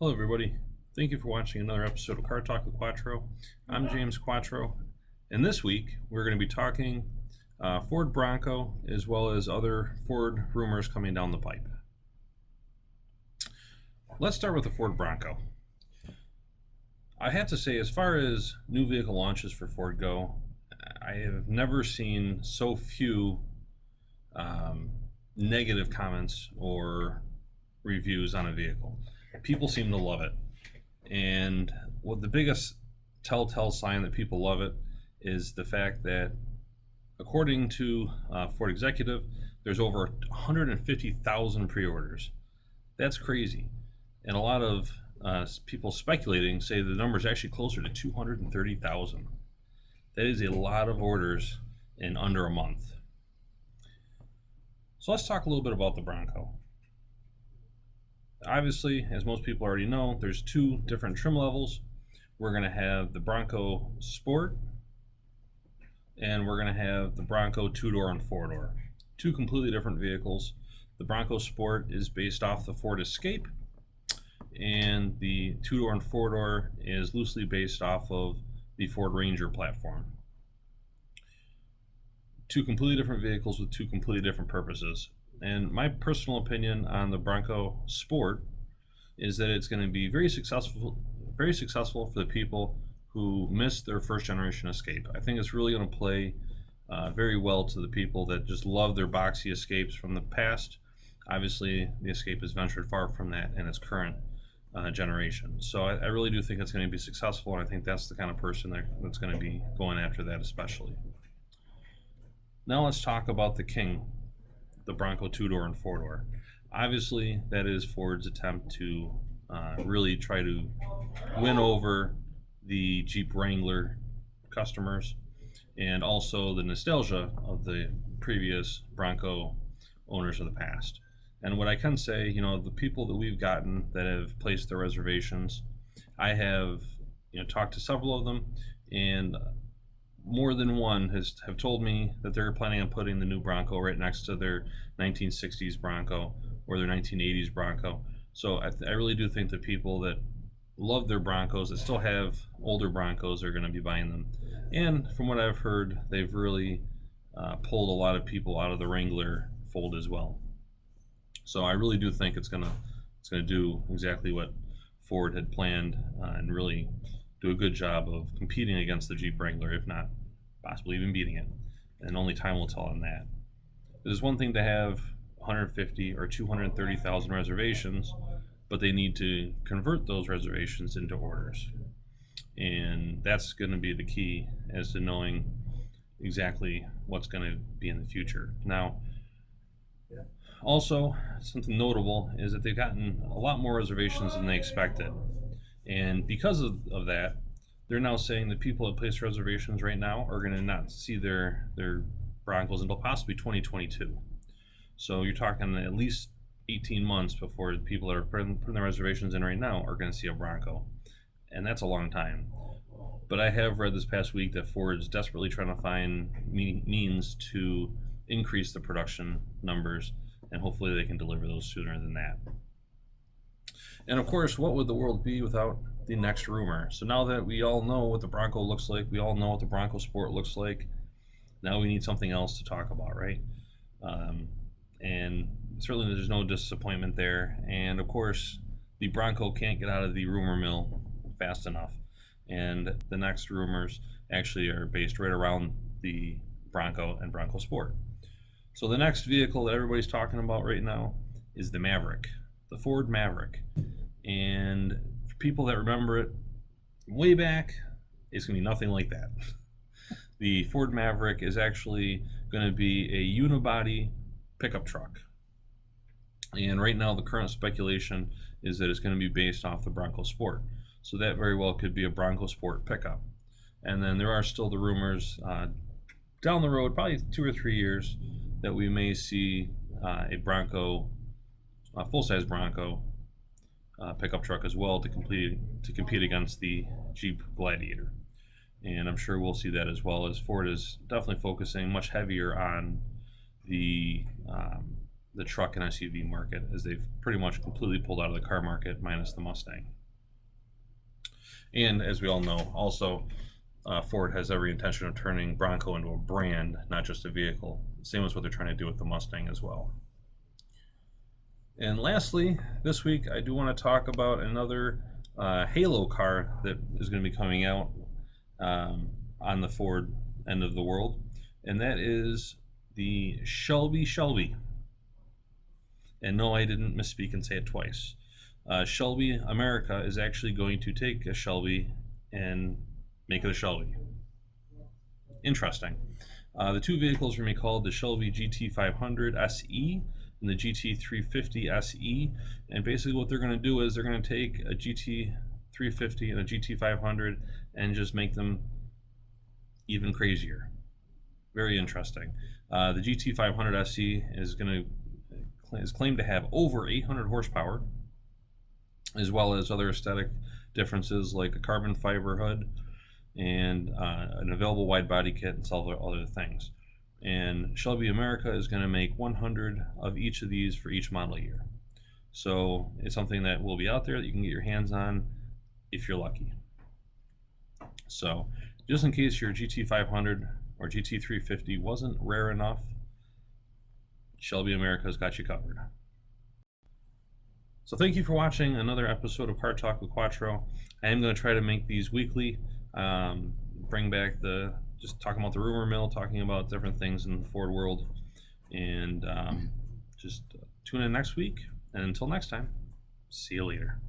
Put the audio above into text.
Hello everybody, thank you for watching another episode of Car Talk with Quattro. I'm James Quattro, and this week we're going to be talking Ford Bronco as well as other Ford rumors coming down the pipe. Let's start with the Ford Bronco. I have to say, as far as new vehicle launches for Ford go, I have never seen so few negative comments or reviews on a vehicle. People seem to love it, and what the biggest telltale sign that people love it is the fact that, according to Ford Executive, there's over 150,000 pre-orders. That's crazy, and a lot of people speculating say the number is actually closer to 230,000. That is a lot of orders in under a month. So let's talk a little bit about the Bronco. Obviously, as most people already know, there's two different trim levels. We're going to have the Bronco Sport, and we're going to have the Bronco 2-door and 4-door. Two completely different vehicles. The Bronco Sport is based off the Ford Escape, and the 2-door and 4-door is loosely based off of the Ford Ranger platform. Two completely different vehicles with two completely different purposes. And my personal opinion on the Bronco Sport is that it's going to be very successful for the people who missed their first generation Escape. I think it's really going to play very well to the people that just love their boxy Escapes from the past. Obviously, the Escape has ventured far from that in its current generation. So I really do think it's going to be successful, and I think that's the kind of person that's going to be going after that especially. Now let's talk about the King, the Bronco 2-door and 4-door. Obviously, that is Ford's attempt to really try to win over the Jeep Wrangler customers and also the nostalgia of the previous Bronco owners of the past. And what I can say, the people that we've gotten that have placed their reservations, I have talked to several of them, and more than one have told me that they're planning on putting the new Bronco right next to their 1960s Bronco or their 1980s Bronco. So I really do think that people that love their Broncos, that still have older Broncos, are going to be buying them. And from what I've heard, they've really pulled a lot of people out of the Wrangler fold as well. So I really do think it's going to do exactly what Ford had planned and really do a good job of competing against the Jeep Wrangler, if not possibly even beating it. And only time will tell on that. There's one thing to have 150 or 230,000 reservations, but they need to convert those reservations into orders. And that's going to be the key as to knowing exactly what's going to be in the future. Now, also, something notable is that they've gotten a lot more reservations than they expected. And because of that, they're now saying that people that place reservations right now are going to not see their Broncos until possibly 2022. So you're talking at least 18 months before the people that are putting their reservations in right now are going to see a Bronco. And that's a long time. But I have read this past week that Ford is desperately trying to find means to increase the production numbers, and hopefully they can deliver those sooner than that. And of course, what would the world be without the next rumor? So now that we all know what the Bronco looks like, we all know what the Bronco Sport looks like, now we need something else to talk about, right? And certainly there's no disappointment there. And of course, the Bronco can't get out of the rumor mill fast enough. And the next rumors actually are based right around the Bronco and Bronco Sport. So the next vehicle that everybody's talking about right now is the Maverick. The Ford Maverick. And for people that remember it way back, it's going to be nothing like that. The Ford Maverick is actually going to be a unibody pickup truck. And right now the current speculation is that it's going to be based off the Bronco Sport. So that very well could be a Bronco Sport pickup. And then there are still the rumors down the road, probably 2 or 3 years, that we may see a full-size Bronco pickup truck as well to compete against the Jeep Gladiator. And I'm sure we'll see that as well, as Ford is definitely focusing much heavier on the the truck and SUV market, as they've pretty much completely pulled out of the car market, minus the Mustang. And as we all know, also, Ford has every intention of turning Bronco into a brand, not just a vehicle. Same as what they're trying to do with the Mustang as well. And lastly, this week I do want to talk about another Halo car that is going to be coming out on the Ford end of the world, and that is the Shelby. And no, I didn't misspeak and say it twice. Shelby America is actually going to take a Shelby and make it a Shelby. Interesting. The two vehicles are going to be called the Shelby GT500SE and the GT350SE. And basically what they're going to do is they're going to take a GT350 and a GT500 and just make them even crazier. Very interesting. The GT500SE is claimed to have over 800 horsepower, as well as other aesthetic differences like a carbon fiber hood and an available wide body kit and several other things. And Shelby America is going to make 100 of each of these for each model year. So it's something that will be out there that you can get your hands on if you're lucky. So just in case your GT500 or GT350 wasn't rare enough, Shelby America's got you covered. So thank you for watching another episode of Car Talk with Quattro. I am going to try to make these weekly, bring back just talking about the rumor mill, talking about different things in the Ford world, and just tune in next week. And until next time, see you later.